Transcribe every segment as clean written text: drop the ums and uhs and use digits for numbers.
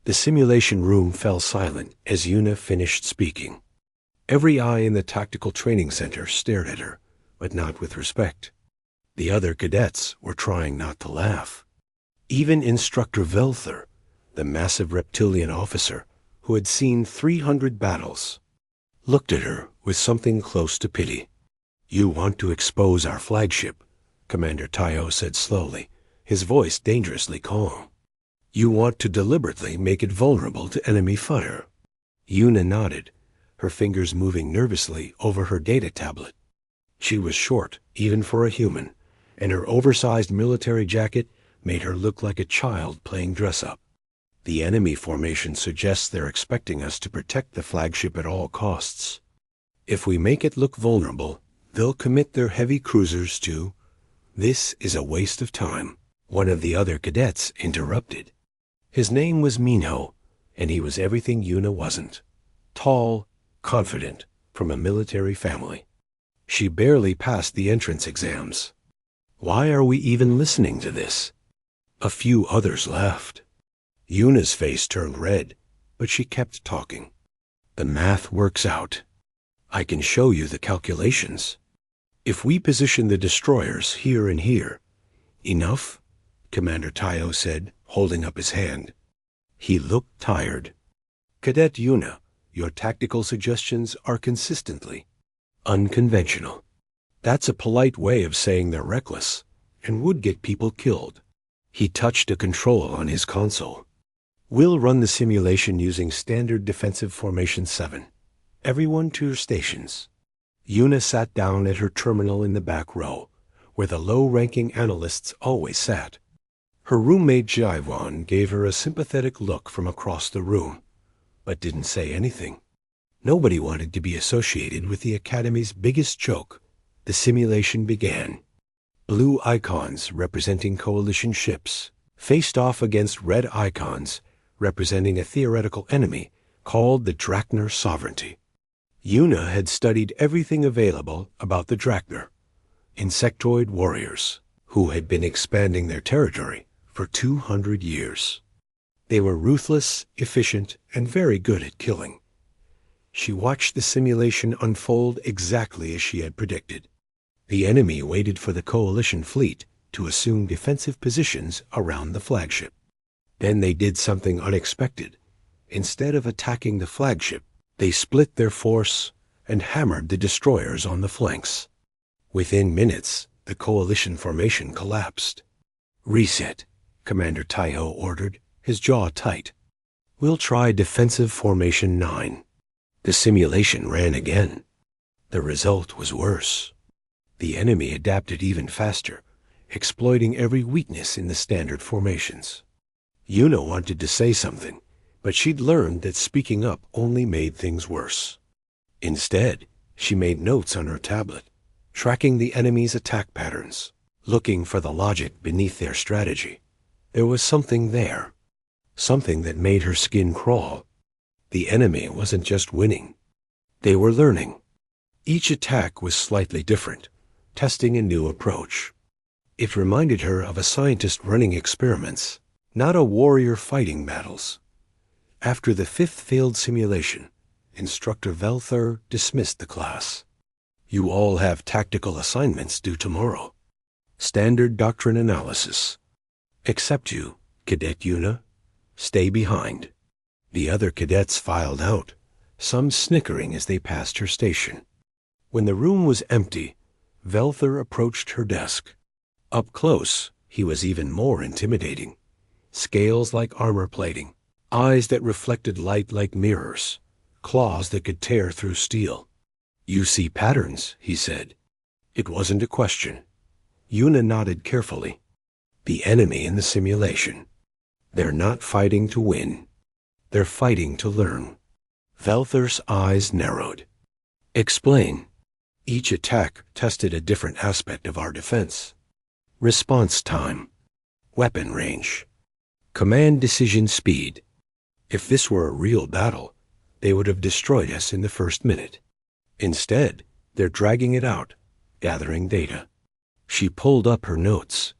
The simulation room fell silent as Yuna finished speaking. Every eye in the tactical training center stared at her, but not with respect. The other cadets were trying not to laugh. Even Instructor Velther, the massive reptilian officer who had seen 300 battles, looked at her with something close to pity. "You want to expose our flagship," Commander Tayo said slowly, his voice dangerously calm. "You want to deliberately make it vulnerable to enemy fire." Yuna nodded, her fingers moving nervously over her data tablet. She was short, even for a human, and her oversized military jacket made her look like a child playing dress-up. "The enemy formation suggests they're expecting us to protect the flagship at all costs. If we make it look vulnerable, they'll commit their heavy cruisers to—" "This is a waste of time," one of the other cadets interrupted. His name was Minho, and he was everything Yuna wasn't. Tall, confident, from a military family. She barely passed the entrance exams. "Why are we even listening to this?" A few others laughed. Yuna's face turned red, but she kept talking. "The math works out. I can show you the calculations. If we position the destroyers here and here—" "Enough?" Commander Tayo said, holding up his hand. He looked tired. "Cadet Yuna, your tactical suggestions are consistently unconventional. That's a polite way of saying they're reckless and would get people killed." He touched a control on his console. "We'll run the simulation using standard defensive formation 7. Everyone to your stations." Yuna sat down at her terminal in the back row, where the low-ranking analysts always sat. Her roommate Jaivon gave her a sympathetic look from across the room, but didn't say anything. Nobody wanted to be associated with the Academy's biggest joke. The simulation began. Blue icons representing coalition ships faced off against red icons representing a theoretical enemy called the Drachner Sovereignty. Yuna had studied everything available about the Drachner, insectoid warriors who had been expanding their territory for 200 years. They were ruthless, efficient, and very good at killing. She watched the simulation unfold exactly as she had predicted. The enemy waited for the coalition fleet to assume defensive positions around the flagship. Then they did something unexpected. Instead of attacking the flagship, they split their force and hammered the destroyers on the flanks. Within minutes, the coalition formation collapsed. "Reset," Commander Tayo ordered, his jaw tight. "We'll try defensive formation 9. The simulation ran again. The result was worse. The enemy adapted even faster, exploiting every weakness in the standard formations. Yuna wanted to say something, but she'd learned that speaking up only made things worse. Instead, she made notes on her tablet, tracking the enemy's attack patterns, looking for the logic beneath their strategy. There was something there, something that made her skin crawl. The enemy wasn't just winning. They were learning. Each attack was slightly different, testing a new approach. It reminded her of a scientist running experiments, not a warrior fighting battles. After the 5th failed simulation, Instructor Velther dismissed the class. "You all have tactical assignments due tomorrow. Standard doctrine analysis. Except you, Cadet Yuna. Stay behind." The other cadets filed out, some snickering as they passed her station. When the room was empty, Velther approached her desk. Up close, he was even more intimidating. Scales like armor plating, eyes that reflected light like mirrors, claws that could tear through steel. "You see patterns," he said. It wasn't a question. Yuna nodded carefully. "The enemy in the simulation. They're not fighting to win. They're fighting to learn." Velther's eyes narrowed. "Explain." "Each attack tested a different aspect of our defense. Response time, weapon range, command decision speed. If this were a real battle, they would have destroyed us in the first minute. Instead, they're dragging it out, gathering data." She pulled up her notes.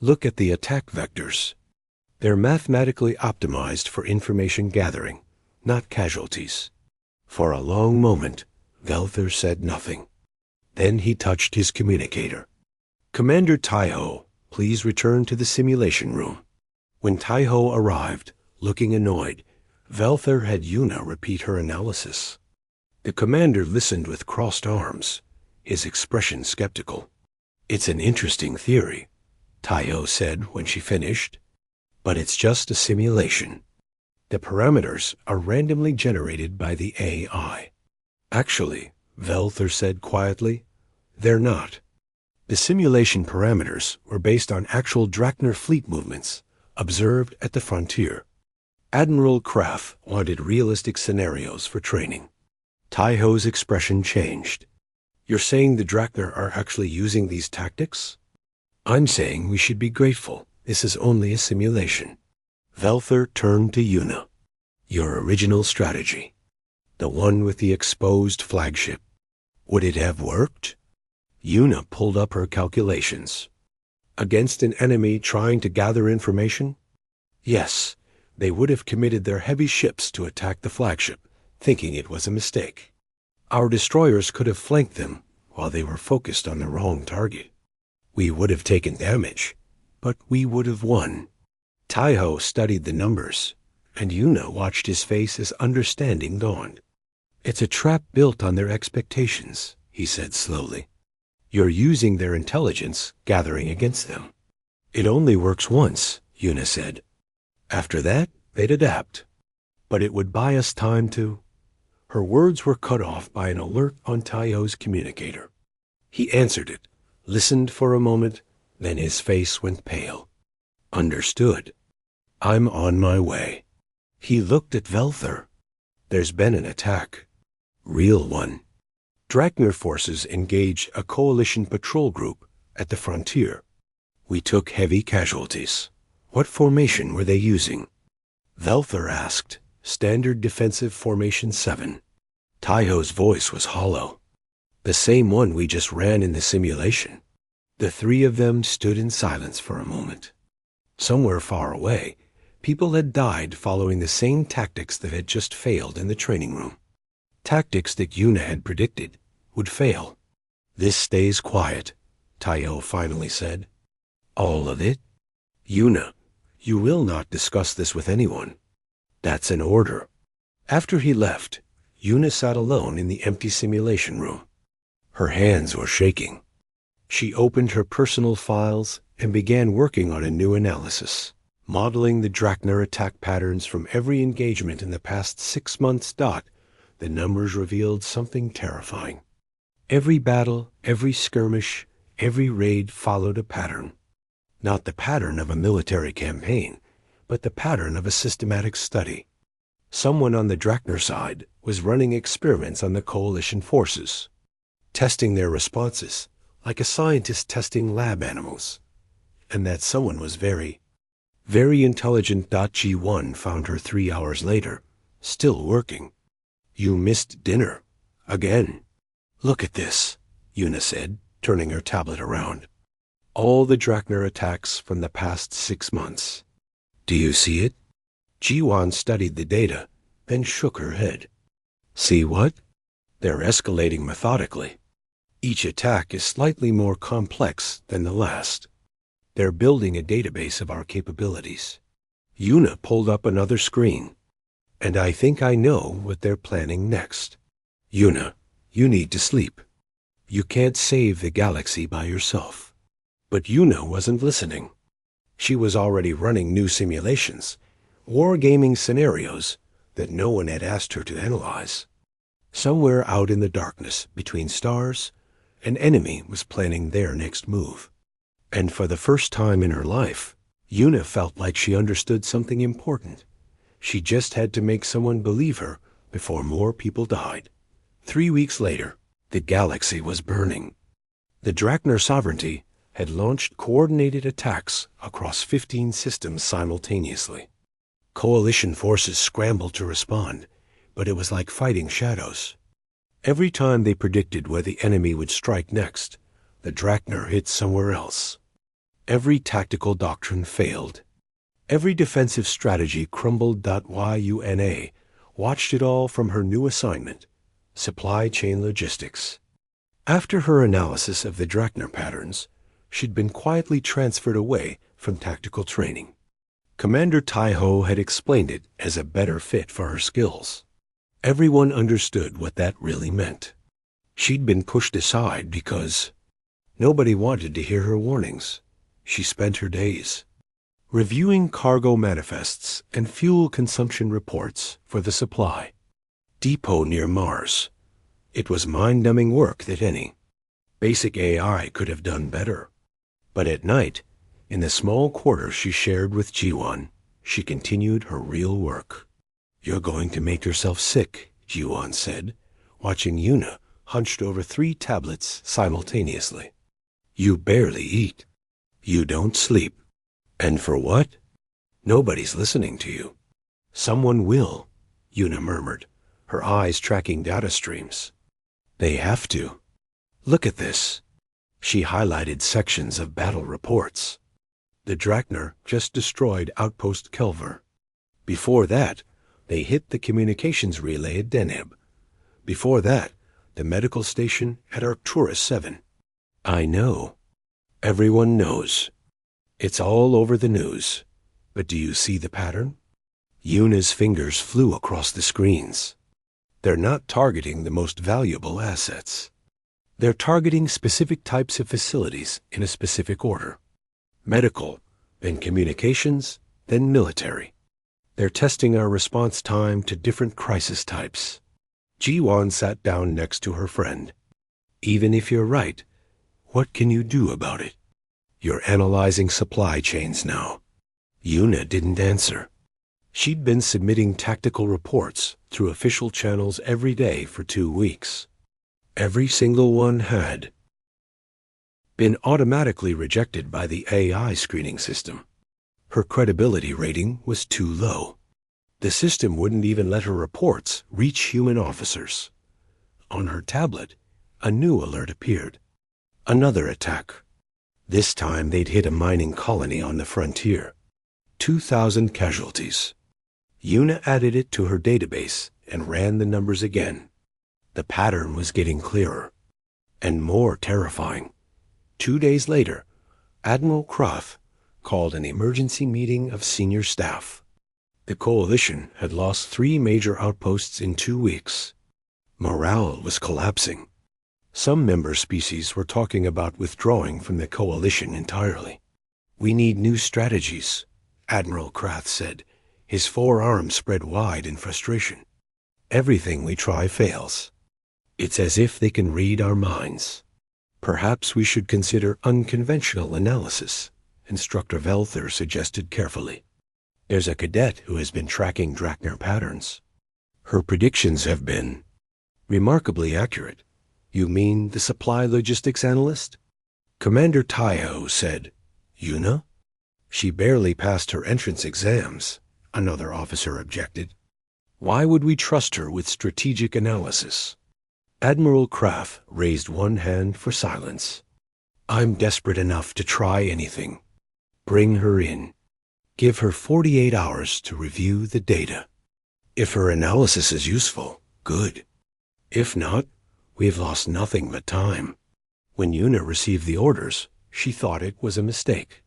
"Look at the attack vectors. They're mathematically optimized for information gathering, not casualties. For a long moment, Velther said nothing. Then he touched his communicator. Commander Taiho, please return to the simulation room. When Taiho arrived, looking annoyed, Velther had Yuna repeat her analysis. The commander listened with crossed arms, his expression skeptical. It's an interesting theory, Taiho said when she finished, but it's just a simulation. The parameters are randomly generated by the AI. Actually, Velther said quietly, they're not. The simulation parameters were based on actual Drachner fleet movements observed at the frontier. Admiral Kraft wanted realistic scenarios for training. Taiho's expression changed. You're saying the Drachner are actually using these tactics? I'm saying we should be grateful. This is only a simulation. Velther turned to Yuna. Your original strategy, the one with the exposed flagship, would it have worked? Yuna pulled up her calculations. Against an enemy trying to gather information? Yes, they would have committed their heavy ships to attack the flagship, thinking it was a mistake. Our destroyers could have flanked them while they were focused on the wrong target. We would have taken damage, but we would have won. Taiho studied the numbers, and Yuna watched his face as understanding dawned. It's a trap built on their expectations, he said slowly. You're using their intelligence gathering against them. It only works once, Yuna said. After that, they'd adapt. But it would buy us time to... Her words were cut off by an alert on Taiho's communicator. He answered it, listened for a moment, then his face went pale. Understood. I'm on my way. He looked at Velther. There's been an attack. Real one. Drachner forces engaged a coalition patrol group at the frontier. We took heavy casualties. What formation were they using? Velther asked. Standard Defensive Formation 7. Taiho's voice was hollow. The same one we just ran in the simulation. The three of them stood in silence for a moment. Somewhere far away, people had died following the same tactics that had just failed in the training room. Tactics that Yuna had predicted would fail. This stays quiet, Taiho finally said. All of it? Yuna, you will not discuss this with anyone. That's an order. After he left, Yuna sat alone in the empty simulation room. Her hands were shaking. She opened her personal files and began working on a new analysis, modeling the Drachner attack patterns from every engagement in the past 6 months. The numbers revealed something terrifying. Every battle, every skirmish, every raid followed a pattern. Not the pattern of a military campaign, but the pattern of a systematic study. Someone on the Drachner side was running experiments on the coalition forces, testing their responses like a scientist testing lab animals. And that someone was very intelligent. G1 found her 3 hours later, still working. You missed dinner. Again. Look at this, Yuna said, turning her tablet around. All the Drachner attacks from the past 6 months. Do you see it? G1 studied the data, then shook her head. See what? They're escalating methodically. Each attack is slightly more complex than the last. They're building a database of our capabilities. Yuna pulled up another screen. And I think I know what they're planning next. Yuna, you need to sleep. You can't save the galaxy by yourself. But Yuna wasn't listening. She was already running new simulations, wargaming scenarios that no one had asked her to analyze. Somewhere out in the darkness between stars, an enemy was planning their next move. And for the first time in her life, Yuna felt like she understood something important. She just had to make someone believe her before more people died. 3 weeks later, the galaxy was burning. The Drachner sovereignty had launched coordinated attacks across 15 systems simultaneously. Coalition forces scrambled to respond, but it was like fighting shadows. Every time they predicted where the enemy would strike next, the Drachner hit somewhere else. Every tactical doctrine failed. Every defensive strategy crumbled. Yuna watched it all from her new assignment, supply chain logistics. After her analysis of the Drachner patterns, she'd been quietly transferred away from tactical training. Commander Taiho had explained it as a better fit for her skills. Everyone understood what that really meant. She'd been pushed aside because nobody wanted to hear her warnings. She spent her days reviewing cargo manifests and fuel consumption reports for the supply depot near Mars. It was mind-numbing work that any basic AI could have done better. But at night, in the small quarters she shared with Jiwan, she continued her real work. "You're going to make yourself sick," Jiwan said, watching Yuna hunched over 3 tablets simultaneously. "You barely eat. You don't sleep. And for what? Nobody's listening to you." "Someone will," Yuna murmured, her eyes tracking data streams. "They have to. Look at this." She highlighted sections of battle reports. The Drachner just destroyed Outpost Kelver. Before that, they hit the communications relay at Deneb. Before that, the medical station at Arcturus 7. "I know. Everyone knows. It's all over the news. But do you see the pattern?" Yuna's fingers flew across the screens. "They're not targeting the most valuable assets. They're targeting specific types of facilities in a specific order. Medical, then communications, then military. They're testing our response time to different crisis types." Jiwan sat down next to her friend. "Even if you're right, what can you do about it? You're analyzing supply chains now." Yuna didn't answer. She'd been submitting tactical reports through official channels every day for 2 weeks. Every single one had been automatically rejected by the AI screening system. Her credibility rating was too low. The system wouldn't even let her reports reach human officers. On her tablet, a new alert appeared. Another attack. This time they'd hit a mining colony on the frontier. 2,000 casualties. Yuna added it to her database and ran the numbers again. The pattern was getting clearer and more terrifying. 2 days later, Admiral Croft called an emergency meeting of senior staff. The coalition had lost 3 major outposts in 2 weeks. Morale was collapsing. Some member species were talking about withdrawing from the coalition entirely. "We need new strategies," Admiral Krath said, his forearms spread wide in frustration. "Everything we try fails. It's as if they can read our minds. Perhaps we should consider unconventional analysis," Instructor Velther suggested carefully. "There's a cadet who has been tracking Drachner patterns. Her predictions have been remarkably accurate." "You mean the supply logistics analyst?" Commander Taiho said. "Yuna? She barely passed her entrance exams," another officer objected. "Why would we trust her with strategic analysis?" Admiral Kraft raised one hand for silence. "I'm desperate enough to try anything. Bring her in. Give her 48 hours to review the data. If her analysis is useful, good. If not, we've lost nothing but time." When Yuna received the orders, she thought it was a mistake.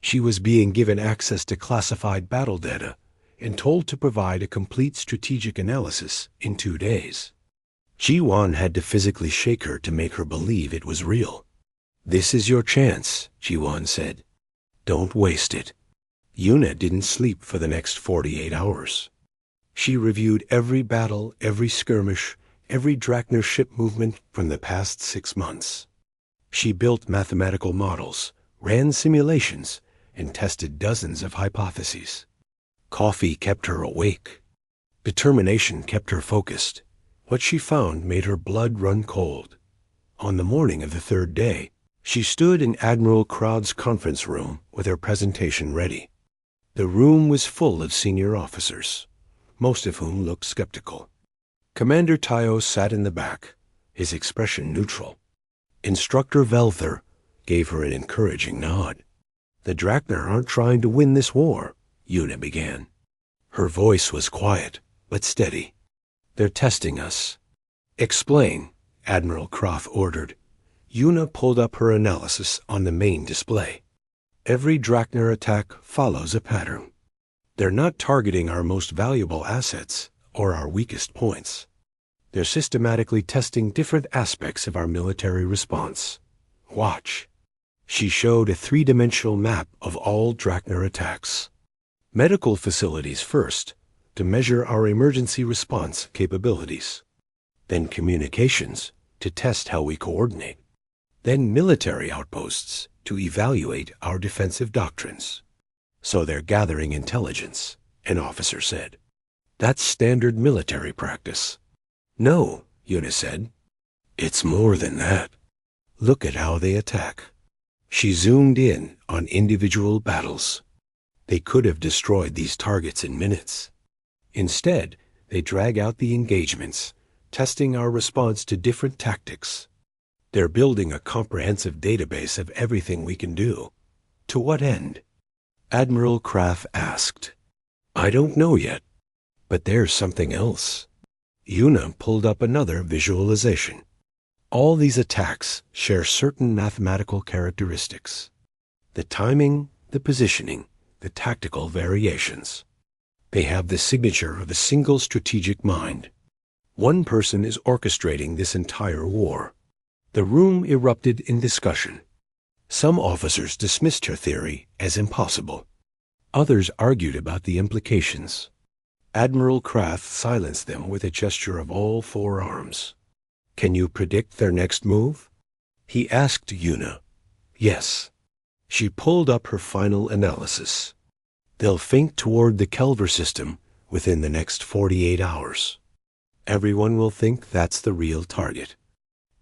She was being given access to classified battle data and told to provide a complete strategic analysis in 2 days. Jiwan had to physically shake her to make her believe it was real. "This is your chance," Jiwan said. "Don't waste it." Yuna didn't sleep for the next 48 hours. She reviewed every battle, every skirmish, every Drachner ship movement from the past 6 months. She built mathematical models, ran simulations, and tested dozens of hypotheses. Coffee kept her awake. Determination kept her focused. What she found made her blood run cold. On the morning of the 3rd day, she stood in Admiral Crowd's conference room with her presentation ready. The room was full of senior officers, most of whom looked skeptical. Commander Tayo sat in the back, his expression neutral. Instructor Velther gave her an encouraging nod. "The Drachner aren't trying to win this war. Una began. Her voice was quiet, but steady. They're testing us. Explain, Admiral Croft ordered. Una pulled up her analysis on the main display. Every Drachner attack follows a pattern. They're not targeting our most valuable assets or our weakest points. They're systematically testing different aspects of our military response. Watch. She showed a three-dimensional map of all Drachner attacks. Medical facilities first, to measure our emergency response capabilities. Then communications, to test how we coordinate. Then military outposts, to evaluate our defensive doctrines. So they're gathering intelligence, an officer said. That's standard military practice. No, Una said. It's more than that. Look at how they attack. She zoomed in on individual battles. They could have destroyed these targets in minutes. Instead, they drag out the engagements, testing our response to different tactics. They're building a comprehensive database of everything we can do. To what end? Admiral Croft asked. I don't know yet, but there's something else. Una pulled up another visualization. All these attacks share certain mathematical characteristics. The timing, the positioning, the tactical variations. They have the signature of a single strategic mind. One person is orchestrating this entire war. The room erupted in discussion. Some officers dismissed her theory as impossible. Others argued about the implications. Admiral Croft silenced them with a gesture of all four arms. Can you predict their next move? He asked Una. Yes. She pulled up her final analysis. They'll feint toward the Kelver system within the next 48 hours. Everyone will think that's the real target.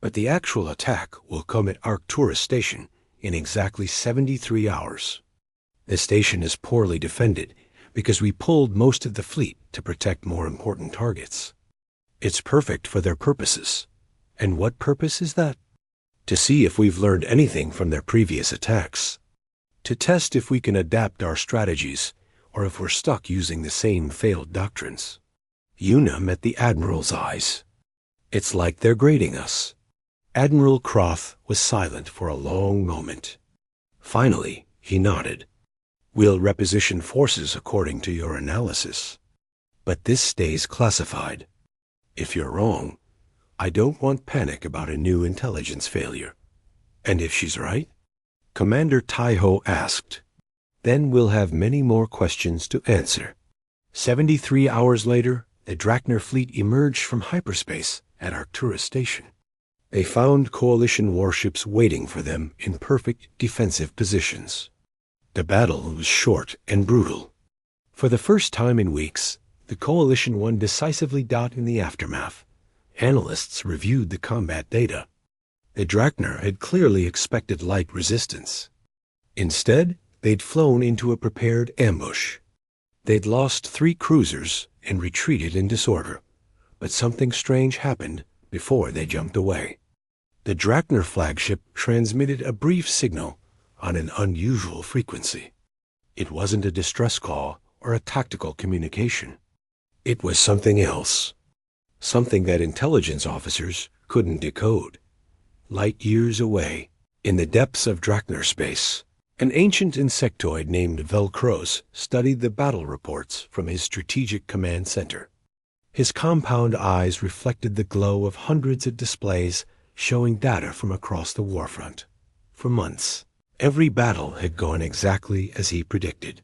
But the actual attack will come at Arcturus Station in exactly 73 hours. The station is poorly defended because we pulled most of the fleet to protect more important targets. It's perfect for their purposes. And what purpose is that? To see if we've learned anything from their previous attacks. To test if we can adapt our strategies or if we're stuck using the same failed doctrines. Una met the Admiral's eyes. It's like they're grading us. Admiral Croft was silent for a long moment. Finally, he nodded. We'll reposition forces according to your analysis. But this stays classified. If you're wrong, I don't want panic about a new intelligence failure. And if she's right? Commander Taiho asked. Then we'll have many more questions to answer. 73 hours later, the Drachner fleet emerged from hyperspace at Arcturus Station. They found Coalition warships waiting for them in perfect defensive positions. The battle was short and brutal. For the first time in weeks, the Coalition won decisively. In the aftermath, analysts reviewed the combat data. The Drachner had clearly expected light resistance. Instead, they'd flown into a prepared ambush. They'd lost 3 cruisers and retreated in disorder, but something strange happened before they jumped away. The Drachner flagship transmitted a brief signal on an unusual frequency. It wasn't a distress call or a tactical communication. It was something else. Something that intelligence officers couldn't decode. Light years away, in the depths of Drachner space, an ancient insectoid named Velcros studied the battle reports from his strategic command center. His compound eyes reflected the glow of hundreds of displays showing data from across the warfront. For months, every battle had gone exactly as he predicted.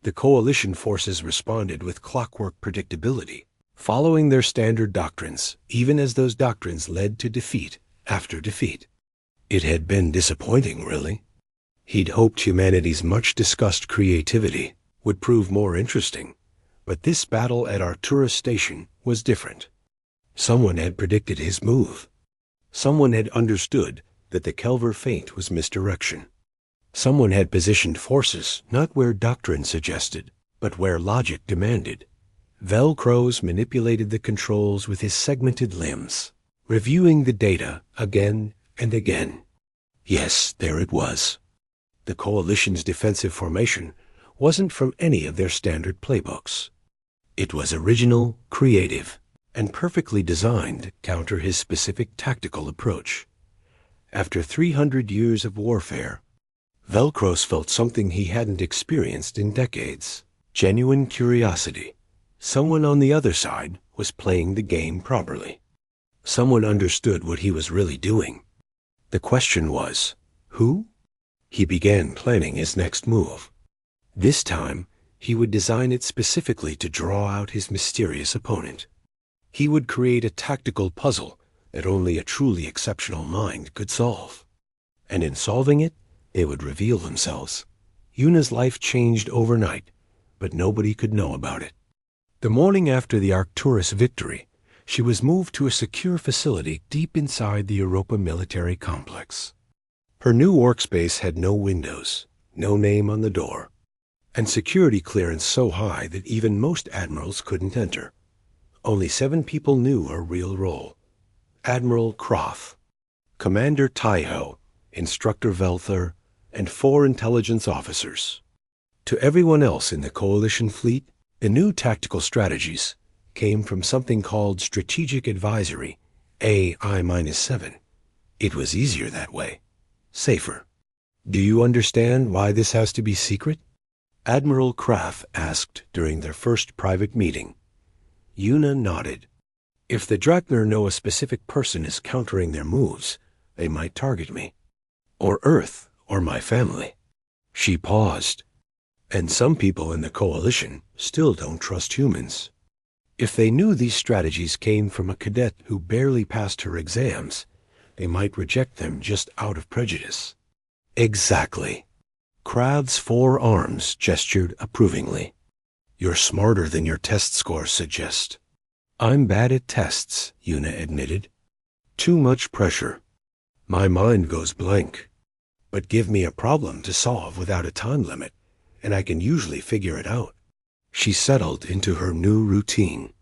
The Coalition forces responded with clockwork predictability, following their standard doctrines, even as those doctrines led to defeat after defeat. It had been disappointing, really. He'd hoped humanity's much-discussed creativity would prove more interesting, but this battle at Arcturus Station was different. Someone had predicted his move. Someone had understood that the Kelver feint was misdirection. Someone had positioned forces not where doctrine suggested, but where logic demanded. Velcros manipulated the controls with his segmented limbs, reviewing the data again and again. Yes, there it was. The Coalition's defensive formation wasn't from any of their standard playbooks. It was original, creative, and perfectly designed to counter his specific tactical approach. After 300 years of warfare, Velcros felt something he hadn't experienced in decades. Genuine curiosity. Someone on the other side was playing the game properly. Someone understood what he was really doing. The question was, who? He began planning his next move. This time, he would design it specifically to draw out his mysterious opponent. He would create a tactical puzzle that only a truly exceptional mind could solve. And in solving it, they would reveal themselves. Yuna's life changed overnight, but nobody could know about it. The morning after the Arcturus victory, she was moved to a secure facility deep inside the Europa military complex. Her new workspace had no windows, no name on the door, and security clearance so high that even most admirals couldn't enter. Only 7 people knew her real role. Admiral Croft, Commander Taiho, Instructor Velther, and 4 intelligence officers. To everyone else in the Coalition fleet, the new tactical strategies came from something called Strategic Advisory, AI-7. It was easier that way. Safer. Do you understand why this has to be secret? Admiral Kraft asked during their first private meeting. Yuna nodded. If the Drakner know a specific person is countering their moves, they might target me. Or Earth, or my family. She paused. And some people in the Coalition still don't trust humans. If they knew these strategies came from a cadet who barely passed her exams, they might reject them just out of prejudice. Exactly. Kraft's 4 arms gestured approvingly. You're smarter than your test scores suggest. I'm bad at tests, Yuna admitted. Too much pressure. My mind goes blank. But give me a problem to solve without a time limit, and I can usually figure it out. She settled into her new routine.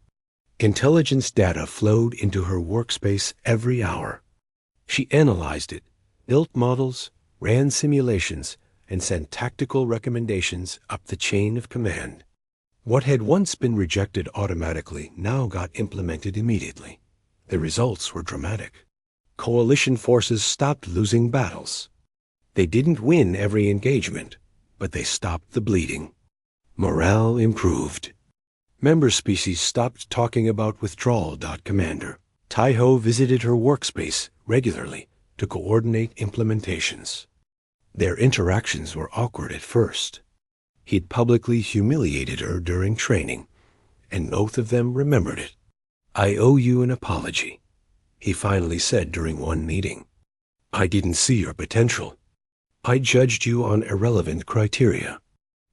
Intelligence data flowed into her workspace every hour. She analyzed it, built models, ran simulations, and sent tactical recommendations up the chain of command. What had once been rejected automatically now got implemented immediately. The results were dramatic. Coalition forces stopped losing battles. They didn't win every engagement, but they stopped the bleeding. Morale improved. Member species stopped talking about withdrawal. Commander Taiho visited her workspace regularly to coordinate implementations. Their interactions were awkward at first. He'd publicly humiliated her during training, and both of them remembered it. I owe you an apology, he finally said during one meeting. I didn't see your potential. I judged you on irrelevant criteria.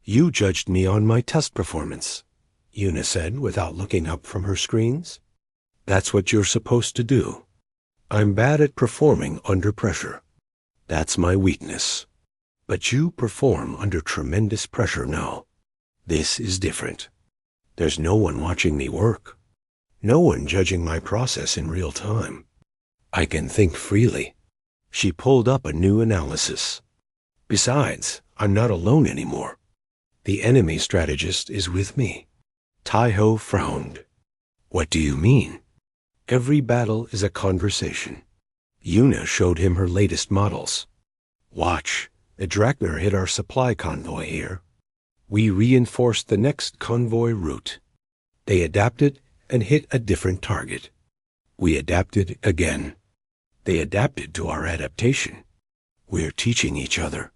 You judged me on my test performance, Yuna said without looking up from her screens. That's what you're supposed to do. I'm bad at performing under pressure. That's my weakness. But you perform under tremendous pressure now. This is different. There's no one watching me work. No one judging my process in real time. I can think freely. She pulled up a new analysis. Besides, I'm not alone anymore. The enemy strategist is with me. Taiho frowned. What do you mean? Every battle is a conversation. Yuna showed him her latest models. Watch, the Drakner hit our supply convoy here. We reinforced the next convoy route. They adapted and hit a different target. We adapted again. They adapted to our adaptation. We're teaching each other.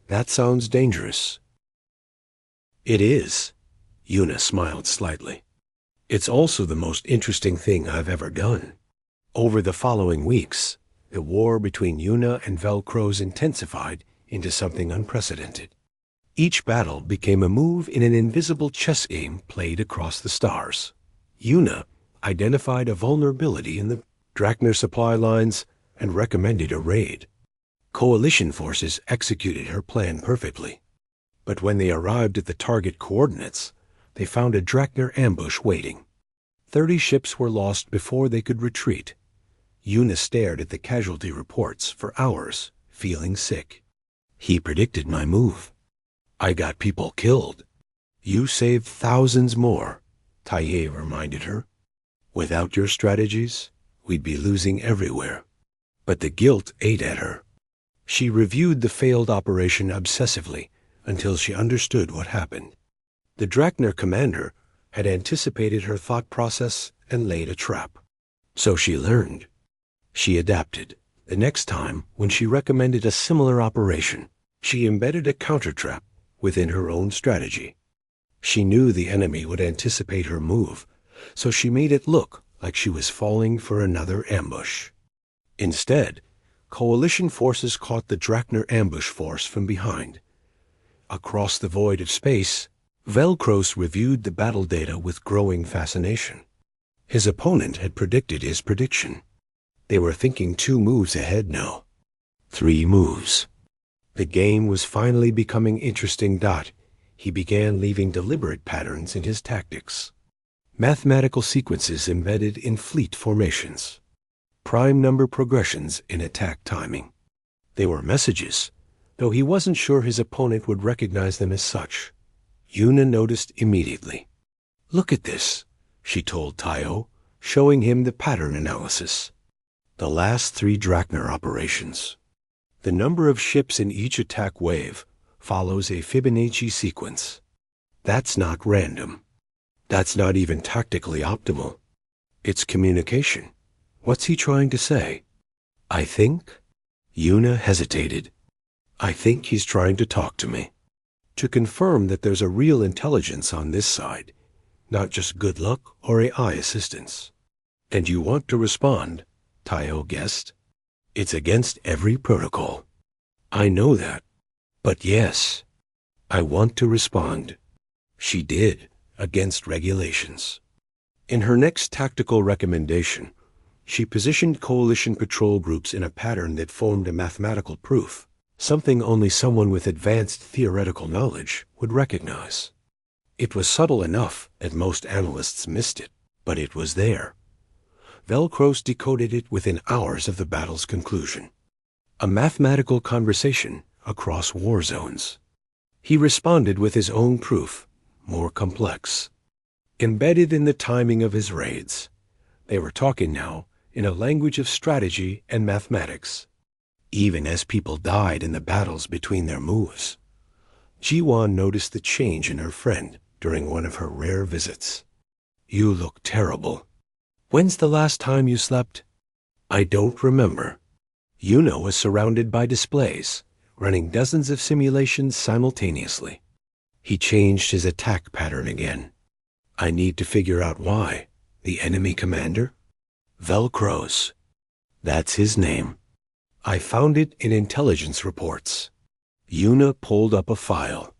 That sounds dangerous. It is. Yuna smiled slightly. It's also the most interesting thing I've ever done. Over the following weeks, the war between Yuna and Velcros intensified into something unprecedented. Each battle became a move in an invisible chess game played across the stars. Yuna identified a vulnerability in the Drakner supply lines and recommended a raid. Coalition forces executed her plan perfectly. But when they arrived at the target coordinates, they found a Drakner ambush waiting. 30 ships were lost before they could retreat. Yuna stared at the casualty reports for hours, feeling sick. He predicted my move. I got people killed. You saved thousands more, Taiye reminded her. Without your strategies, we'd be losing everywhere. But the guilt ate at her. She reviewed the failed operation obsessively until she understood what happened. The Drachner commander had anticipated her thought process and laid a trap. So she learned. She adapted. The next time, when she recommended a similar operation, she embedded a counter-trap within her own strategy. She knew the enemy would anticipate her move, so she made it look like she was falling for another ambush. Instead, coalition forces caught the Drachner ambush force from behind. Across the void of space, Velcros reviewed the battle data with growing fascination. His opponent had predicted his prediction. They were thinking 2 moves ahead now. 3 moves. The game was finally becoming interesting. He began leaving deliberate patterns in his tactics. Mathematical sequences embedded in fleet formations. Prime number progressions in attack timing. They were messages, though he wasn't sure his opponent would recognize them as such. Yuna noticed immediately. Look at this, she told Taio, showing him the pattern analysis. The last 3 Drachner operations. The number of ships in each attack wave follows a Fibonacci sequence. That's not random. That's not even tactically optimal. It's communication. What's he trying to say? I think? Yuna hesitated. I think he's trying to talk to me. To confirm that there's a real intelligence on this side, not just good luck or AI assistance. And you want to respond, Taio guessed. It's against every protocol. I know that. But yes, I want to respond. She did, against regulations. In her next tactical recommendation, she positioned coalition patrol groups in a pattern that formed a mathematical proof, something only someone with advanced theoretical knowledge would recognize. It was subtle enough that most analysts missed it, but it was there. Velcros decoded it within hours of the battle's conclusion. A mathematical conversation across war zones. He responded with his own proof, more complex. Embedded in the timing of his raids, they were talking now in a language of strategy and mathematics, even as people died in the battles between their moves. Jiwan noticed the change in her friend during one of her rare visits. You look terrible. When's the last time you slept? I don't remember. Yuna was surrounded by displays, running dozens of simulations simultaneously. He changed his attack pattern again. I need to figure out why. The enemy commander? Velcros. That's his name. I found it in intelligence reports. Yuna pulled up a file.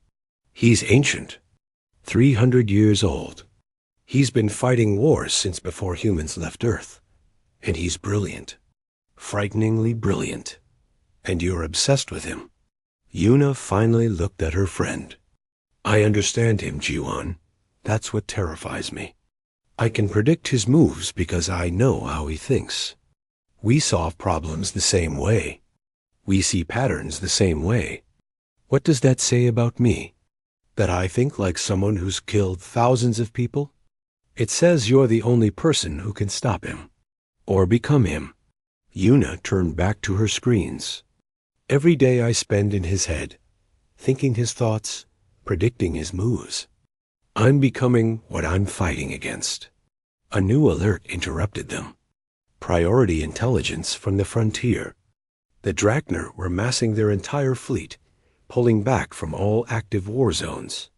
He's ancient. 300 years old. He's been fighting wars since before humans left Earth. And he's brilliant. Frighteningly brilliant. And you're obsessed with him. Yuna finally looked at her friend. I understand him, Jiwan. That's what terrifies me. I can predict his moves because I know how he thinks. We solve problems the same way. We see patterns the same way. What does that say about me? That I think like someone who's killed thousands of people? It says you're the only person who can stop him. Or become him. Yuna turned back to her screens. Every day I spend in his head, thinking his thoughts, predicting his moves. I'm becoming what I'm fighting against. A new alert interrupted them. Priority intelligence from the frontier. The Drachner were massing their entire fleet, pulling back from all active war zones.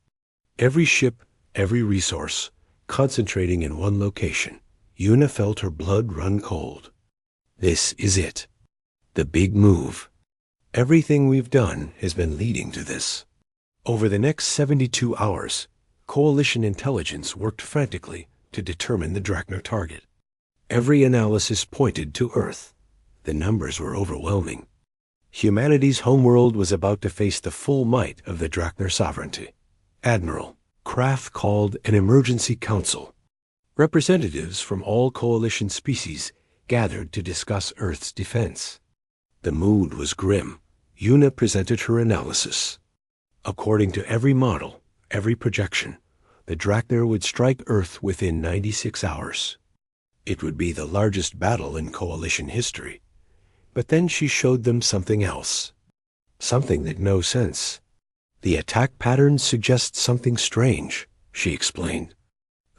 Every ship, every resource, concentrating in one location. Yuna felt her blood run cold. This is it. The big move. Everything we've done has been leading to this. Over the next 72 hours, Coalition intelligence worked frantically to determine the Drachner target. Every analysis pointed to Earth. The numbers were overwhelming. Humanity's homeworld was about to face the full might of the Drachner sovereignty. Admiral Kraft called an emergency council. Representatives from all coalition species gathered to discuss Earth's defense. The mood was grim. Yuna presented her analysis. According to every model, every projection, the Drachner would strike Earth within 96 hours. It would be the largest battle in Coalition history. But then she showed them something else. Something that no sense. The attack pattern suggests something strange, she explained.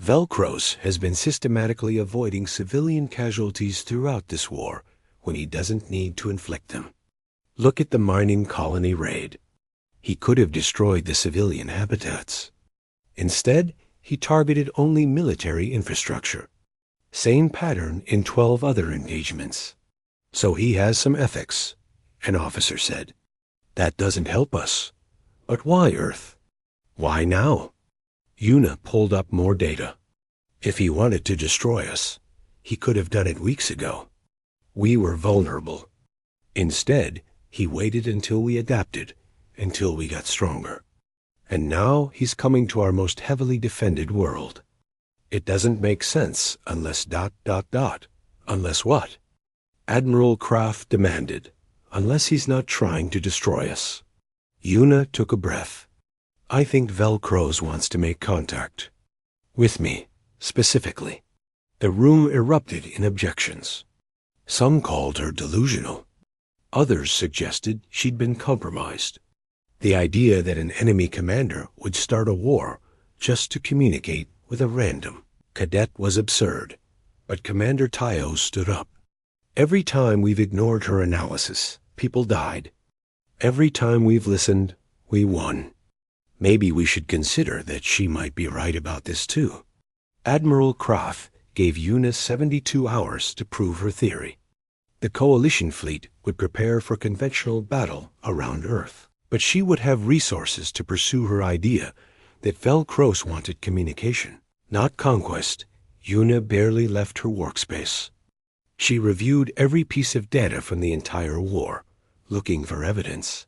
Velcros has been systematically avoiding civilian casualties throughout this war when he doesn't need to inflict them. Look at the mining colony raid. He could have destroyed the civilian habitats. Instead, he targeted only military infrastructure. Same pattern in 12 other engagements. So he has some ethics, an officer said. That doesn't help us. But why, Earth? Why now? Una pulled up more data. If he wanted to destroy us, he could have done it weeks ago. We were vulnerable. Instead, he waited until we adapted, until we got stronger. And now he's coming to our most heavily defended world. It doesn't make sense unless ... Unless what? Admiral Kraft demanded. Unless he's not trying to destroy us. Una took a breath. I think Velcros wants to make contact. With me, specifically. The room erupted in objections. Some called her delusional. Others suggested she'd been compromised. The idea that an enemy commander would start a war just to communicate with a random cadet was absurd. But Commander Tayo stood up. Every time we've ignored her analysis, people died. Every time we've listened, we won. Maybe we should consider that she might be right about this too. Admiral Kraft gave Una 72 hours to prove her theory. The Coalition fleet would prepare for conventional battle around Earth, but she would have resources to pursue her idea that Velcros wanted communication, not conquest. Una barely left her workspace. She reviewed every piece of data from the entire war, looking for evidence.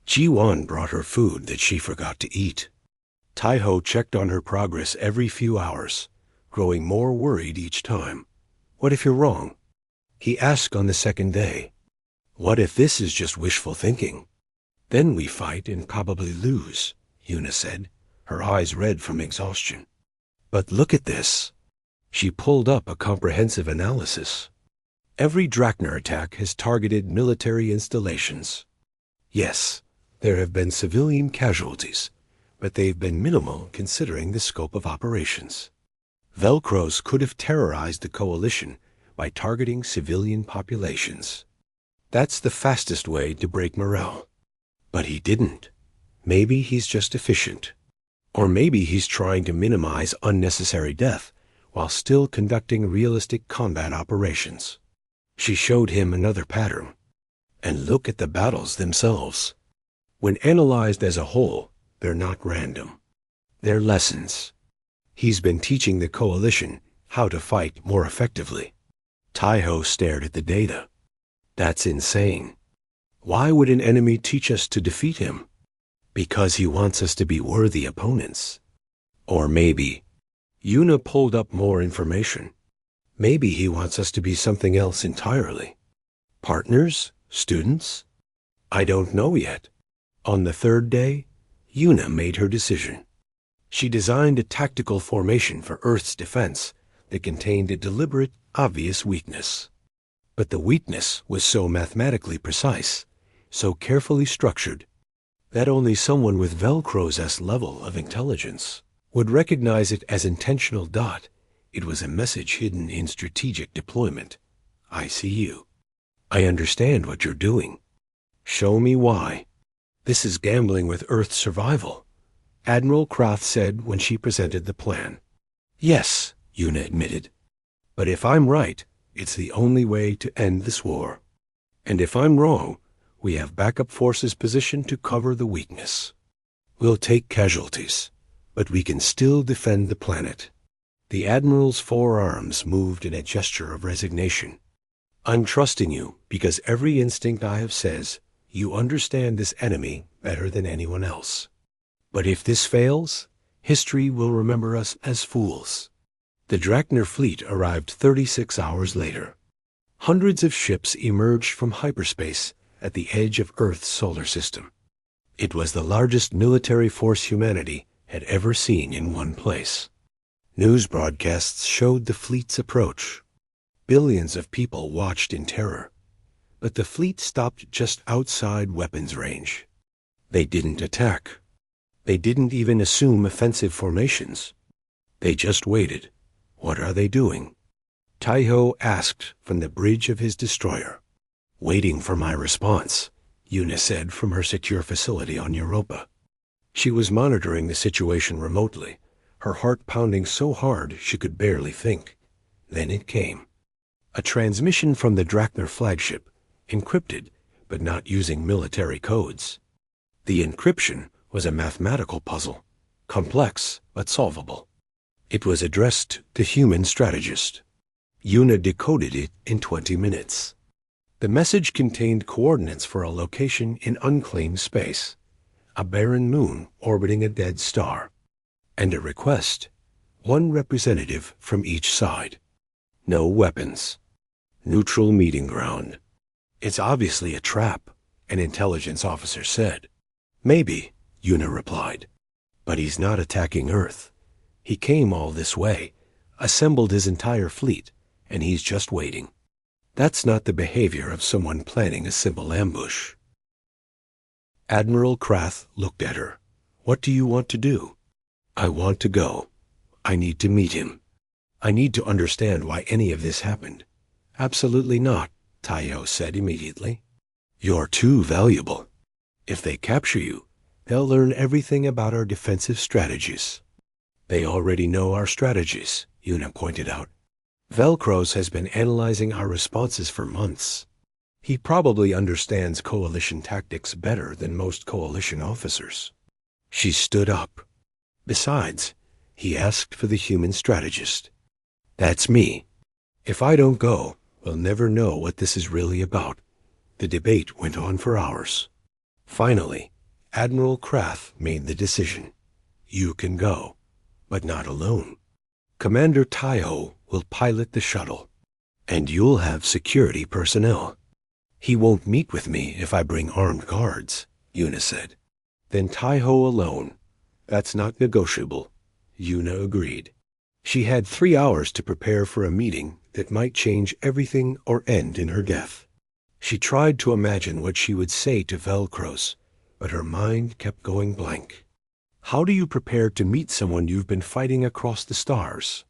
Ji-Won brought her food that she forgot to eat. Tai-Ho checked on her progress every few hours, growing more worried each time. What if you're wrong? He asked on the second day. What if this is just wishful thinking? Then we fight and probably lose, Una said, her eyes red from exhaustion. But look at this. She pulled up a comprehensive analysis. Every Drachner attack has targeted military installations. Yes, there have been civilian casualties, but they've been minimal considering the scope of operations. Velcros could have terrorized the Coalition by targeting civilian populations. That's the fastest way to break morale. But he didn't. Maybe he's just efficient. Or maybe he's trying to minimize unnecessary death while still conducting realistic combat operations. She showed him another pattern. And look at the battles themselves. When analyzed as a whole, they're not random. They're lessons. He's been teaching the Coalition how to fight more effectively. Tai-Ho stared at the data. That's insane. Why would an enemy teach us to defeat him? Because he wants us to be worthy opponents. Or maybe, Una pulled up more information. Maybe he wants us to be something else entirely. Partners? Students? I don't know yet. On the third day, Una made her decision. She designed a tactical formation for Earth's defense that contained a deliberate, obvious weakness. But the weakness was so mathematically precise, so carefully structured, that only someone with Velcros' level of intelligence would recognize it as intentional. It was a message hidden in strategic deployment. I see you. I understand what you're doing. Show me why. This is gambling with Earth's survival, Admiral Kraft said when she presented the plan. Yes, Una admitted. But if I'm right, it's the only way to end this war. And if I'm wrong, we have backup forces positioned to cover the weakness. We'll take casualties, but we can still defend the planet. The Admiral's forearms moved in a gesture of resignation. I'm trusting you because every instinct I have says you understand this enemy better than anyone else. But if this fails, history will remember us as fools. The Drachner fleet arrived 36 hours later. Hundreds of ships emerged from hyperspace at the edge of Earth's solar system. It was the largest military force humanity had ever seen in one place. News broadcasts showed the fleet's approach. Billions of people watched in terror. But the fleet stopped just outside weapons range. They didn't attack. They didn't even assume offensive formations. They just waited. What are they doing? Taiho asked from the bridge of his destroyer. Waiting for my response, Yuna said from her secure facility on Europa. She was monitoring the situation remotely, her heart pounding so hard she could barely think. Then it came. A transmission from the Drachner flagship, encrypted, but not using military codes. The encryption was a mathematical puzzle, complex but solvable. It was addressed to human strategist. Yuna decoded it in 20 minutes. The message contained coordinates for a location in unclaimed space, a barren moon orbiting a dead star, and a request, one representative from each side. No weapons. Neutral meeting ground. It's obviously a trap, an intelligence officer said. Maybe, Yuna replied. But he's not attacking Earth. He came all this way, assembled his entire fleet, and he's just waiting. That's not the behavior of someone planning a simple ambush. Admiral Krath looked at her. What do you want to do? I want to go. I need to meet him. I need to understand why any of this happened. Absolutely not, Taiho said immediately. You're too valuable. If they capture you, they'll learn everything about our defensive strategies. They already know our strategies, Yuna pointed out. Velcros has been analyzing our responses for months. He probably understands coalition tactics better than most coalition officers. She stood up. Besides, he asked for the human strategist. That's me. If I don't go, we'll never know what this is really about. The debate went on for hours. Finally, Admiral Krath made the decision. You can go, but not alone. Commander Taiho will pilot the shuttle, and you'll have security personnel. He won't meet with me if I bring armed guards, Yuna said. Then Taiho alone. That's not negotiable, Yuna agreed. She had 3 hours to prepare for a meeting that might change everything or end in her death. She tried to imagine what she would say to Velcros, but her mind kept going blank. How do you prepare to meet someone you've been fighting across the stars?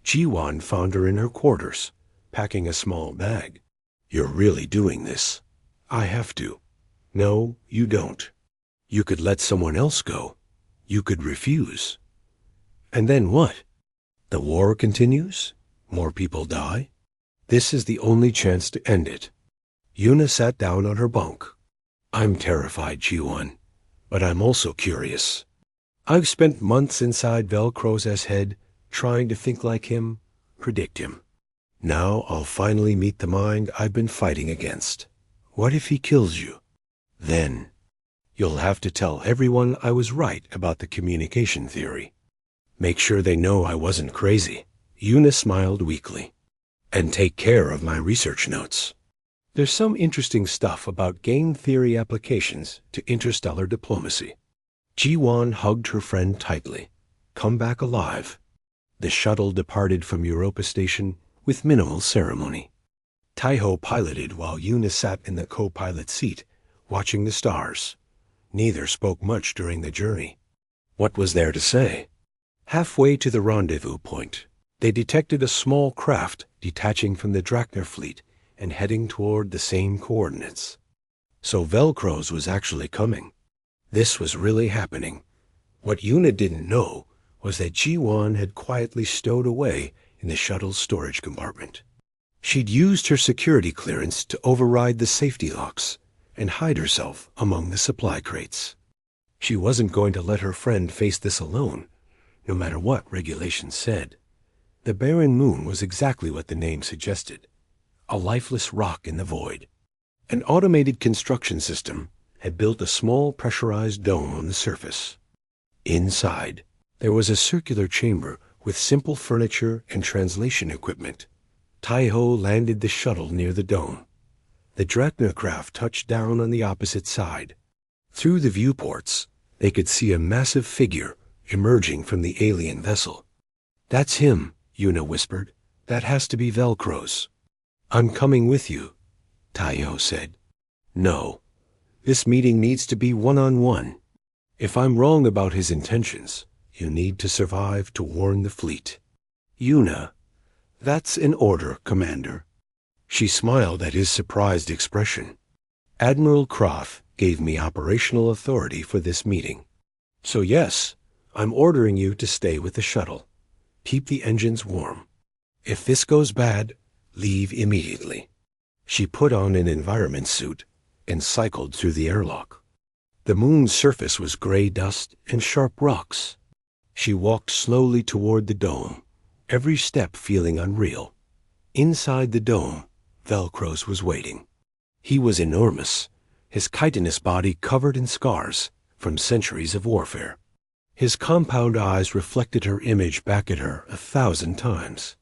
Jiwan found her in her quarters, packing a small bag. You're really doing this. I have to. No, you don't. You could let someone else go. You could refuse. And then what? The war continues? More people die? This is the only chance to end it. Yuna sat down on her bunk. I'm terrified, Jiwan, but I'm also curious. I've spent months inside Velcros' head, trying to think like him, predict him. Now I'll finally meet the mind I've been fighting against. What if he kills you? Then you'll have to tell everyone I was right about the communication theory. Make sure they know I wasn't crazy. Yuna smiled weakly. And take care of my research notes. There's some interesting stuff about game theory applications to interstellar diplomacy. Jiwan hugged her friend tightly. Come back alive. The shuttle departed from Europa Station with minimal ceremony. Taiho piloted while Yuna sat in the co-pilot seat, watching the stars. Neither spoke much during the journey. What was there to say? Halfway to the rendezvous point, they detected a small craft detaching from the Drachner fleet and heading toward the same coordinates. So Velcros was actually coming. This was really happening. What Yuna didn't know was that Jiwan had quietly stowed away in the shuttle's storage compartment. She'd used her security clearance to override the safety locks and hide herself among the supply crates. She wasn't going to let her friend face this alone, no matter what regulations said. The barren moon was exactly what the name suggested, a lifeless rock in the void. An automated construction system had built a small pressurized dome on the surface. Inside, there was a circular chamber with simple furniture and translation equipment. Taiho landed the shuttle near the dome. The Drachner craft touched down on the opposite side. Through the viewports, they could see a massive figure emerging from the alien vessel. "That's him," Una whispered. "That has to be Velcro's." "I'm coming with you," Tayo said. "No. This meeting needs to be one-on-one. If I'm wrong about his intentions, you need to survive to warn the fleet." "Una, that's an order, Commander." She smiled at his surprised expression. "Admiral Croft gave me operational authority for this meeting. So yes, I'm ordering you to stay with the shuttle. Keep the engines warm. If this goes bad, leave immediately." She put on an environment suit and cycled through the airlock. The moon's surface was gray dust and sharp rocks. She walked slowly toward the dome, every step feeling unreal. Inside the dome, Velcro's was waiting. He was enormous, his chitinous body covered in scars from centuries of warfare. His compound eyes reflected her image back at her 1,000 times.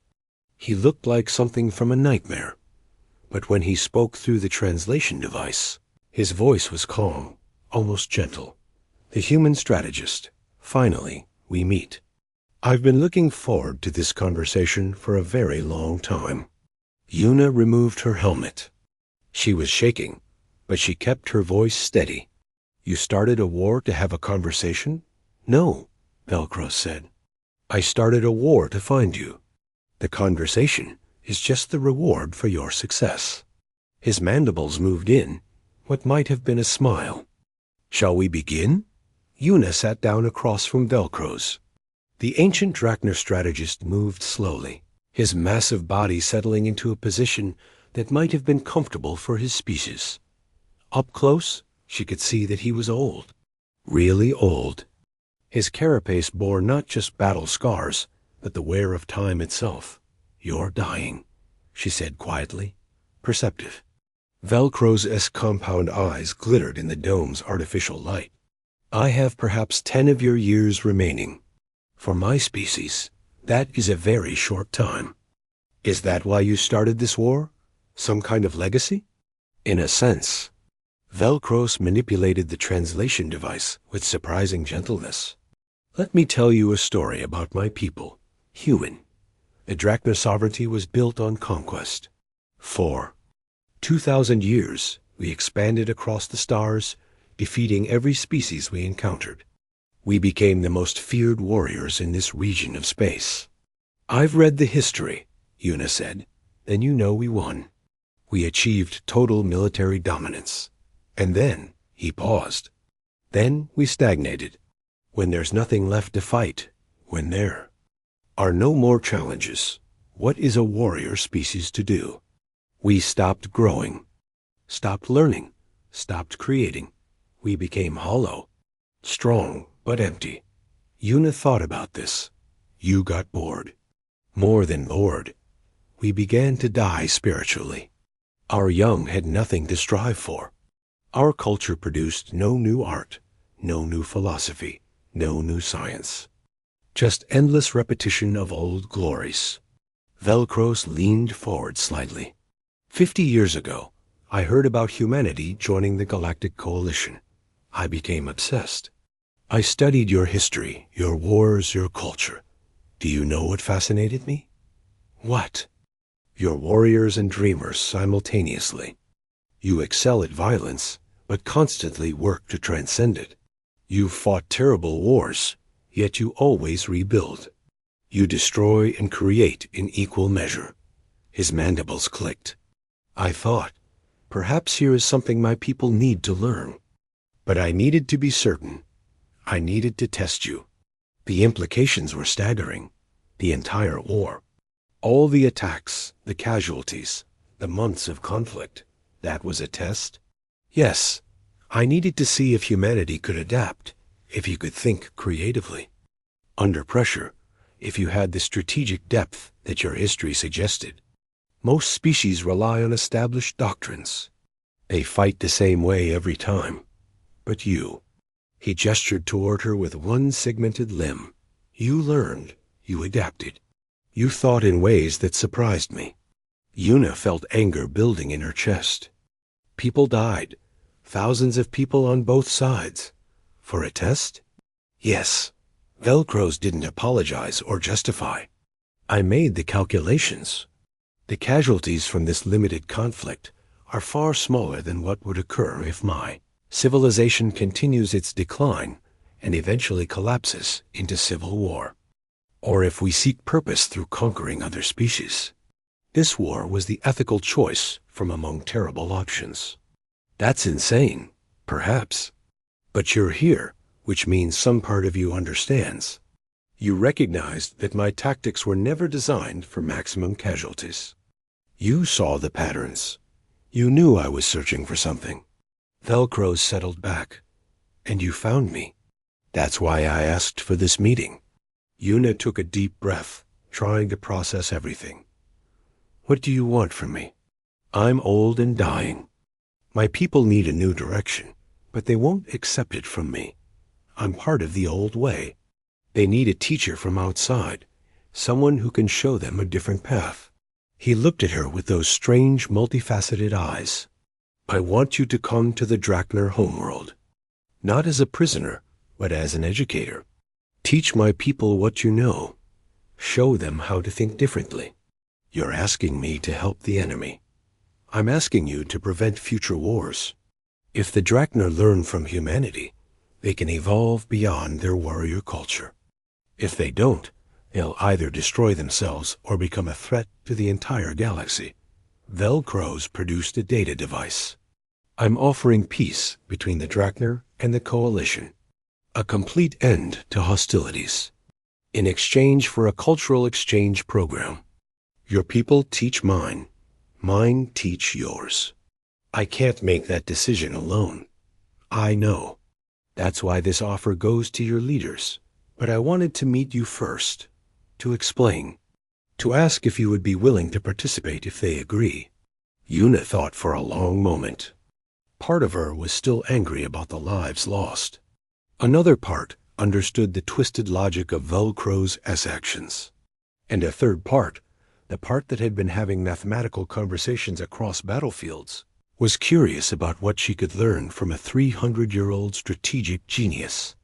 He looked like something from a nightmare. But when he spoke through the translation device, his voice was calm, almost gentle. "The human strategist. Finally, we meet. I've been looking forward to this conversation for a very long time." Una removed her helmet. She was shaking, but she kept her voice steady. "You started a war to have a conversation?" "No," Velcro said. "I started a war to find you. The conversation is just the reward for your success." His mandibles moved in, what might have been a smile. "Shall we begin?" Una sat down across from Velcro's. The ancient Drachner strategist moved slowly, his massive body settling into a position that might have been comfortable for his species. Up close, she could see that he was old. Really old. His carapace bore not just battle scars, but the wear of time itself. "You're dying," she said quietly, perceptive. Velcro's compound eyes glittered in the dome's artificial light. "I have perhaps 10 of your years remaining. For my species, that is a very short time." "Is that why you started this war? Some kind of legacy?" "In a sense." Velcro's manipulated the translation device with surprising gentleness. "Let me tell you a story about my people, human. The Drachner sovereignty was built on conquest. For 2,000 years, we expanded across the stars, defeating every species we encountered. We became the most feared warriors in this region of space." "I've read the history," Una said. "Then you know we won. We achieved total military dominance. And then," he paused. "Then we stagnated. When there's nothing left to fight, when there are no more challenges, what is a warrior species to do? We stopped growing, stopped learning, stopped creating. We became hollow, strong but empty." Una thought about this. "You got bored. More than bored. We began to die spiritually. Our young had nothing to strive for. Our culture produced no new art, no new philosophy, no new science. Just endless repetition of old glories." Velcro's leaned forward slightly. 50 years ago, I heard about humanity joining the Galactic Coalition. I became obsessed. I studied your history, your wars, your culture. Do you know what fascinated me?" "What?" "Your warriors and dreamers simultaneously. You excel at violence, but constantly work to transcend it. You've fought terrible wars, yet you always rebuild. You destroy and create in equal measure." His mandibles clicked. "I thought, perhaps here is something my people need to learn. But I needed to be certain. I needed to test you." The implications were staggering. The entire war. All the attacks, the casualties, the months of conflict. That was a test? Yes. I needed to see if humanity could adapt, if you could think creatively. Under pressure, if you had the strategic depth that your history suggested. Most species rely on established doctrines. They fight the same way every time. But you, he gestured toward her with one segmented limb. You learned, you adapted. You thought in ways that surprised me. Una felt anger building in her chest. People died. Thousands of people on both sides. For a test? Yes. Velcros didn't apologize or justify. I made the calculations. The casualties from this limited conflict are far smaller than what would occur if my civilization continues its decline and eventually collapses into civil war, or if we seek purpose through conquering other species. This war was the ethical choice from among terrible options. That's insane, perhaps. But you're here, which means some part of you understands. You recognized that my tactics were never designed for maximum casualties. You saw the patterns. You knew I was searching for something. Velcros settled back, and you found me. That's why I asked for this meeting. Una took a deep breath, trying to process everything. What do you want from me? I'm old and dying. My people need a new direction, but they won't accept it from me. I'm part of the old way. They need a teacher from outside, someone who can show them a different path. He looked at her with those strange, multifaceted eyes. I want you to come to the Drachner homeworld, not as a prisoner, but as an educator. Teach my people what you know. Show them how to think differently. You're asking me to help the enemy. I'm asking you to prevent future wars. If the Drachner learn from humanity, they can evolve beyond their warrior culture. If they don't, they'll either destroy themselves or become a threat to the entire galaxy. Velcros produced a data device. I'm offering peace between the Drachner and the Coalition. A complete end to hostilities. In exchange for a cultural exchange program. Your people teach mine. Mine teach yours. I can't make that decision alone. I know. That's why this offer goes to your leaders. But I wanted to meet you first, to explain, to ask if you would be willing to participate if they agree. Una thought for a long moment. Part of her was still angry about the lives lost. Another part understood the twisted logic of Velcro's S-actions. And a third part, the part that had been having mathematical conversations across battlefields, was curious about what she could learn from a 300-year-old strategic genius.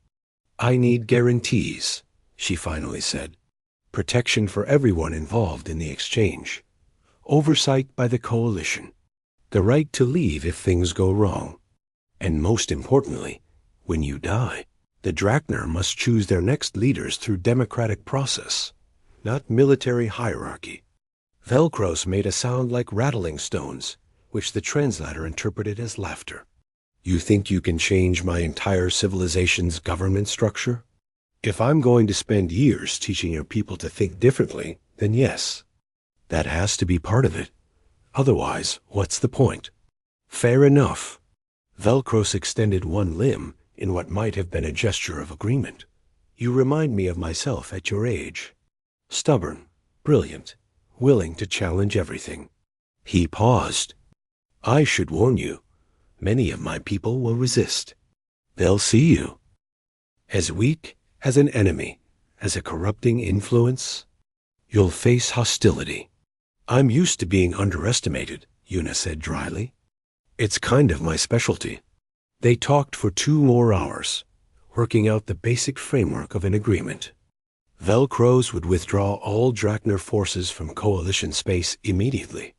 I need guarantees, she finally said. Protection for everyone involved in the exchange. Oversight by the Coalition. The right to leave if things go wrong. And most importantly, when you die, the Drachner must choose their next leaders through democratic process, not military hierarchy. Velcros made a sound like rattling stones, which the translator interpreted as laughter. You think you can change my entire civilization's government structure? If I'm going to spend years teaching your people to think differently, then yes. That has to be part of it. Otherwise, what's the point? Fair enough. Velcros extended one limb in what might have been a gesture of agreement. You remind me of myself at your age. Stubborn, brilliant, willing to challenge everything. He paused. I should warn you. Many of my people will resist. They'll see you as weak, as an enemy, as a corrupting influence. You'll face hostility. I'm used to being underestimated, Una said dryly. It's kind of my specialty. They talked for 2 more hours, working out the basic framework of an agreement. Velcros would withdraw all Drachner forces from Coalition space immediately.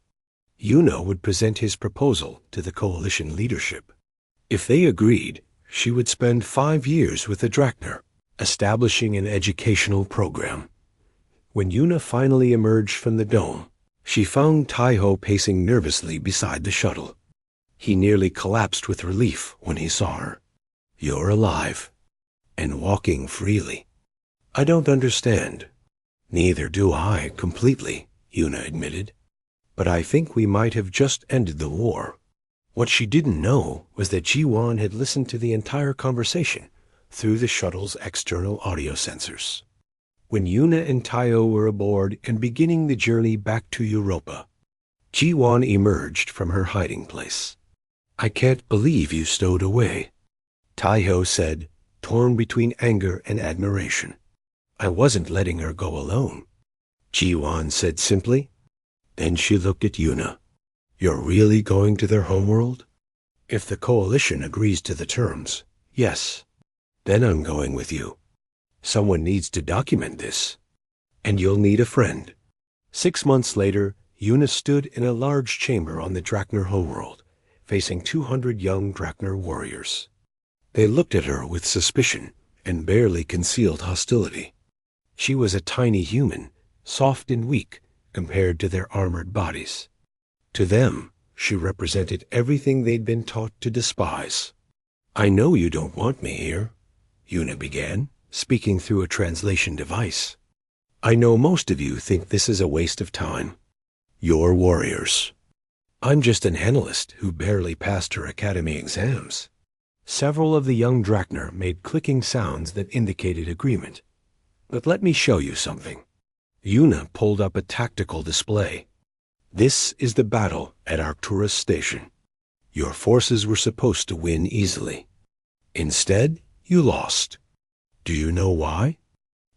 Una would present his proposal to the Coalition leadership. If they agreed, she would spend 5 years with the Drachner, establishing an educational program. When Una finally emerged from the dome, she found Taiho pacing nervously beside the shuttle. He nearly collapsed with relief when he saw her. You're alive, and walking freely. I don't understand. Neither do I completely, Una admitted. But I think we might have just ended the war. What she didn't know was that Ji-Wan had listened to the entire conversation through the shuttle's external audio sensors. When Una and Taiho were aboard and beginning the journey back to Europa, Ji-Wan emerged from her hiding place. I can't believe you stowed away, Taiho said, torn between anger and admiration. I wasn't letting her go alone, Ji-Wan said simply. Then she looked at Una. You're really going to their homeworld? If the coalition agrees to the terms, yes. Then I'm going with you. Someone needs to document this. And you'll need a friend. 6 months later, Una stood in a large chamber on the Drakner homeworld, facing 200 young Drakner warriors. They looked at her with suspicion and barely concealed hostility. She was a tiny human, soft and weak compared to their armored bodies. To them, she represented everything they'd been taught to despise. I know you don't want me here, Una began, speaking through a translation device. I know most of you think this is a waste of time. You're warriors. I'm just an analyst who barely passed her academy exams. Several of the young Drakner made clicking sounds that indicated agreement. But let me show you something. Una pulled up a tactical display. This is the battle at Arcturus Station. Your forces were supposed to win easily. Instead, you lost. Do you know why?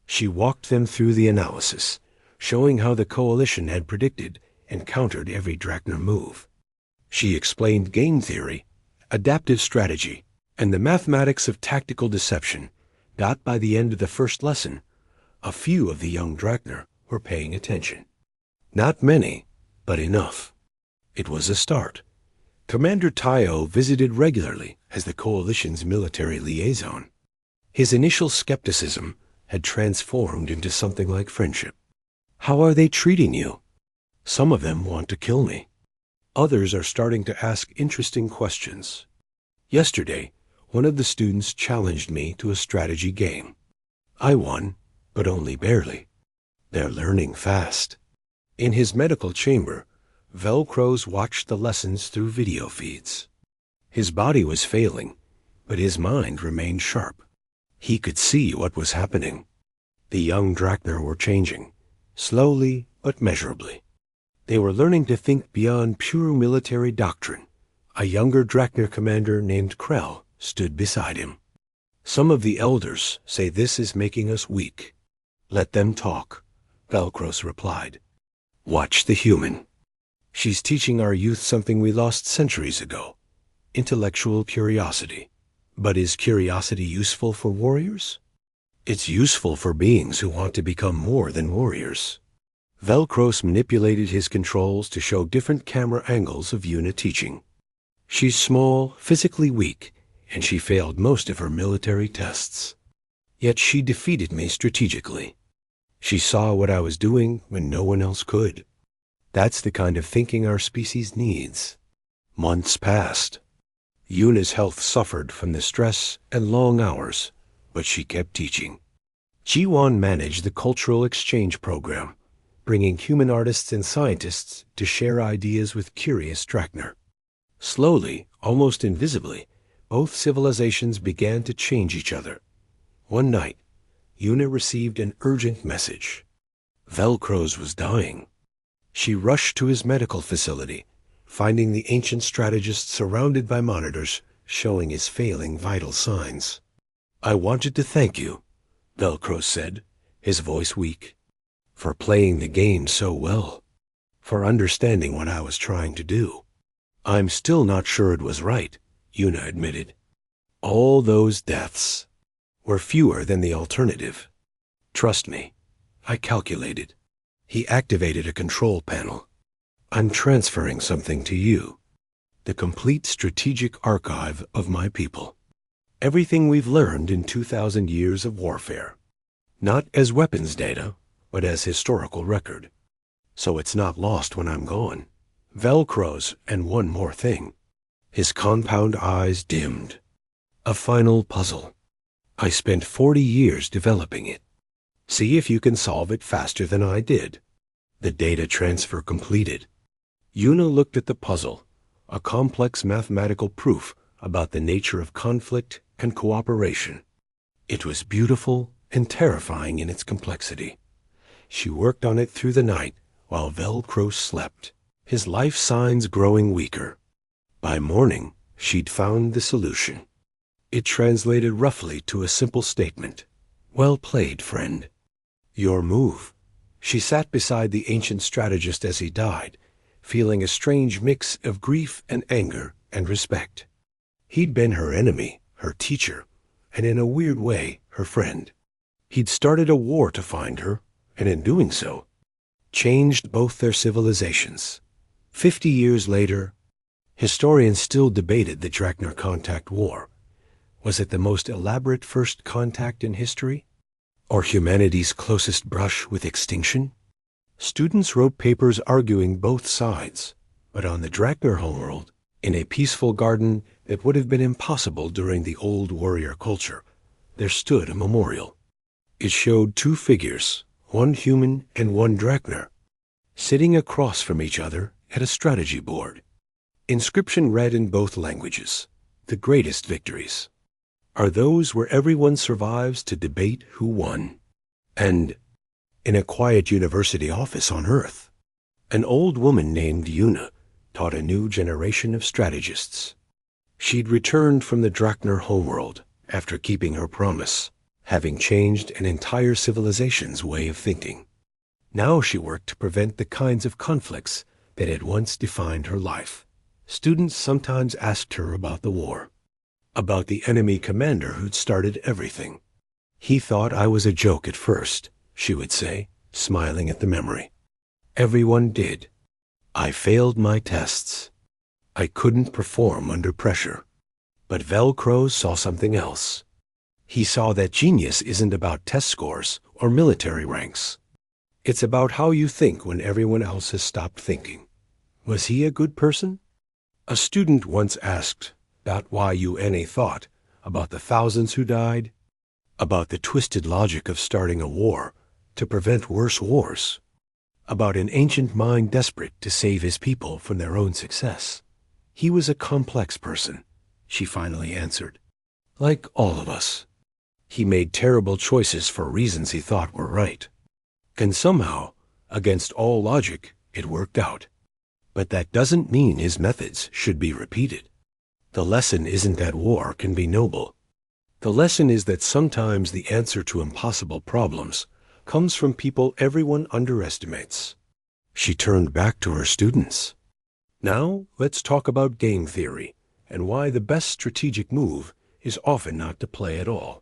She walked them through the analysis, showing how the coalition had predicted and countered every Drakner move. She explained game theory, adaptive strategy, and the mathematics of tactical deception. By the end of the first lesson, a few of the young Drakner were paying attention. Not many, but enough. It was a start. Commander Tayo visited regularly as the coalition's military liaison. His initial skepticism had transformed into something like friendship. How are they treating you? Some of them want to kill me. Others are starting to ask interesting questions. Yesterday, one of the students challenged me to a strategy game. I won, but only barely. They're learning fast. In his medical chamber, Velcros watched the lessons through video feeds. His body was failing, but his mind remained sharp. He could see what was happening. The young Drakner were changing, slowly but measurably. They were learning to think beyond pure military doctrine. A younger Drakner commander named Krell stood beside him. Some of the elders say this is making us weak. Let them talk, Velcros replied. Watch the human. She's teaching our youth something we lost centuries ago, intellectual curiosity. But is curiosity useful for warriors? It's useful for beings who want to become more than warriors. Velcros manipulated his controls to show different camera angles of Una teaching. She's small, physically weak, and she failed most of her military tests. Yet she defeated me strategically. She saw what I was doing when no one else could. That's the kind of thinking our species needs. Months passed. Una's health suffered from the stress and long hours, but she kept teaching. Jiwon managed the cultural exchange program, bringing human artists and scientists to share ideas with curious Drakner. Slowly, almost invisibly, both civilizations began to change each other. One night, Una received an urgent message. Velcros was dying. She rushed to his medical facility, finding the ancient strategist surrounded by monitors showing his failing vital signs. I wanted to thank you, Velcros said, his voice weak, for playing the game so well, for understanding what I was trying to do. I'm still not sure it was right, Una admitted. All those deaths were fewer than the alternative. Trust me, I calculated. He activated a control panel. I'm transferring something to you. The complete strategic archive of my people. Everything we've learned in 2,000 years of warfare. Not as weapons data, but as historical record. So it's not lost when I'm gone. Velcros, and one more thing. His compound eyes dimmed. A final puzzle. I spent 40 years developing it. See if you can solve it faster than I did. The data transfer completed. Una looked at the puzzle, a complex mathematical proof about the nature of conflict and cooperation. It was beautiful and terrifying in its complexity. She worked on it through the night while Velcros slept, his life signs growing weaker. By morning, she'd found the solution. It translated roughly to a simple statement. Well played, friend. Your move. She sat beside the ancient strategist as he died, feeling a strange mix of grief and anger and respect. He'd been her enemy, her teacher, and in a weird way, her friend. He'd started a war to find her, and in doing so, changed both their civilizations. 50 years later, historians still debated the Draknar Contact War. Was it the most elaborate first contact in history? Or humanity's closest brush with extinction? Students wrote papers arguing both sides, but on the Draknar homeworld, in a peaceful garden that would have been impossible during the old warrior culture, there stood a memorial. It showed two figures, one human and one Draknar, sitting across from each other at a strategy board. Inscription read in both languages, "The greatest victories are those where everyone survives to debate who won." And in a quiet university office on Earth, an old woman named Una taught a new generation of strategists. She'd returned from the Draknar homeworld after keeping her promise, having changed an entire civilization's way of thinking. Now she worked to prevent the kinds of conflicts that had once defined her life. Students sometimes asked her about the war, about the enemy commander who'd started everything. "He thought I was a joke at first," she would say, smiling at the memory. "Everyone did. I failed my tests. I couldn't perform under pressure. But Velcro saw something else. He saw that genius isn't about test scores or military ranks. It's about how you think when everyone else has stopped thinking." Was he a good person? A student once asked about why UNA thought about the thousands who died, about the twisted logic of starting a war to prevent worse wars, about an ancient mind desperate to save his people from their own success. He was a complex person, she finally answered. Like all of us. He made terrible choices for reasons he thought were right. And somehow, against all logic, it worked out. But that doesn't mean his methods should be repeated. The lesson isn't that war can be noble. The lesson is that sometimes the answer to impossible problems comes from people everyone underestimates. She turned back to her students. Now, let's talk about game theory and why the best strategic move is often not to play at all.